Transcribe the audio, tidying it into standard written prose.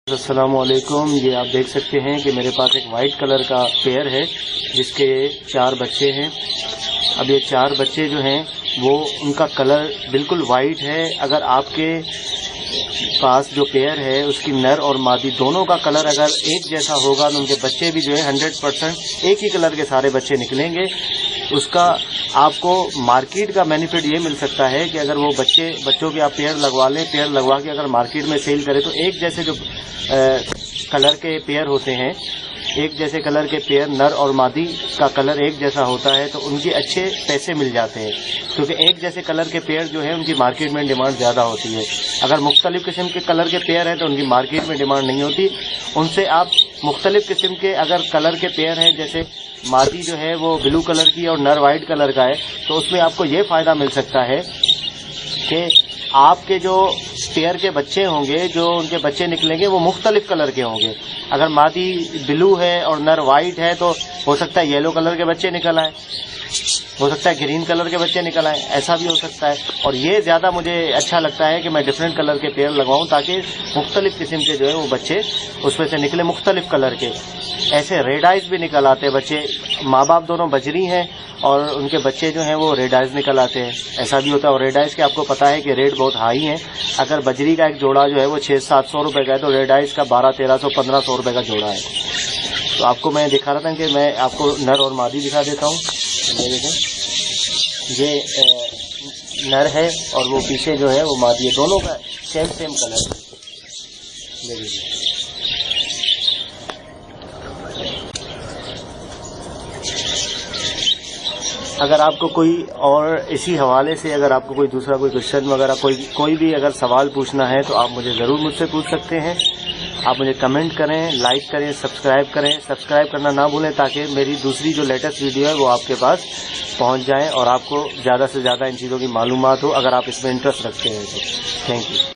السلام علیکم. یہ آپ دیکھ سکتے ہیں کہ میرے پاس ایک وائٹ کلر کا پیئر ہے جس کے 4 بچے ہیں. اب یہ 4 بچے جو ہیں وہ ان کا کلر بالکل وائٹ ہے. اگر آپ کے پاس جو پیئر ہے اس کی نر اور مادی دونوں کا کلر اگر ایک جیسا ہوگا تو ان کے بچے بھی جو ہے 100% ایک ہی کلر کے سارے بچے نکلیں گے. اس کا آپ کو مارکیٹ کا بینیفٹ یہ مل سکتا ہے کہ اگر وہ بچوں کے آپ پیئر لگوا لیں, پیئر لگوا کے اگر مارکیٹ میں سیل کریں تو ایک جیسے جو کلر کے پیئر ہوتے ہیں, ایک جیسے کلر کے پیئر نر اور مادی کا کلر ایک جیسا ہوتا ہے تو ان کے اچھے پیسے مل جاتے ہیں, کیونکہ ایک جیسے کلر کے پیئر جو ہے ان کی مارکیٹ میں ڈیمانڈ زیادہ ہوتی ہے. اگر مختلف قسم کے کلر کے پیئر ہیں تو ان کی مارکیٹ میں ڈیمانڈ نہیں ہوتی. ان سے آپ مختلف قسم کے اگر کلر کے پیئر ہیں, جیسے مادی جو ہے وہ بلو کلر کی اور نر وائٹ کلر کا ہے, تو اس میں آپ کو یہ فائدہ مل سکتا ہے کہ آپ کے جو پیئر کے بچے ہوں گے, جو ان کے بچے نکلیں گے وہ مختلف کلر کے ہوں گے. اگر مادی بلو ہے اور نر وائٹ ہے تو ہو سکتا ہے یلو کلر کے بچے نکل آئیں, ہو سکتا ہے گرین کلر کے بچے نکل آئیں, ایسا بھی ہو سکتا ہے. اور یہ زیادہ مجھے اچھا لگتا ہے کہ میں ڈفرینٹ کلر کے پیئر لگواؤں تاکہ مختلف قسم کے جو ہے وہ بچے اس میں سے نکلے مختلف کلر کے. ایسے ریڈ آئز بھی نکل آتے ہیں بچے, ماں باپ دونوں بجری ہیں اور ان کے بچے جو ہیں وہ ریڈ آئز نکل آتے ہیں, ایسا بھی ہوتا ہے. اور ریڈ آئز کے آپ کو پتا ہے کہ ریٹ بہت ہائی ہیں. اگر بجری کا ایک جوڑا جو ہے وہ 600-700 روپے کا ہے تو ریڈ آئز کا 1200-1300-1500 روپے کا جوڑا ہے. تو آپ کو میں دکھا رہا تھا کہ میں آپ کو نر اور مادی دکھا دیتا ہوں. یہ دیکھیں, یہ نر ہے اور وہ پیچھے جو ہے وہ مادی ہے, دونوں کا سیم کلر ہے. یہ دیکھیں, اگر آپ کو کوئی اور اسی حوالے سے اگر آپ کو کوئی دوسرا کوئی کوشچن وغیرہ کوئی بھی اگر سوال پوچھنا ہے تو آپ مجھے ضرور مجھ سے پوچھ سکتے ہیں. آپ مجھے کمنٹ کریں, لائک کریں, سبسکرائب کریں. سبسکرائب کرنا نہ بھولیں تاکہ میری دوسری جو لیٹسٹ ویڈیو ہے وہ آپ کے پاس پہنچ جائیں اور آپ کو زیادہ سے زیادہ ان چیزوں کی معلومات ہو اگر آپ اس میں انٹرسٹ رکھتے ہیں تو. Thank you.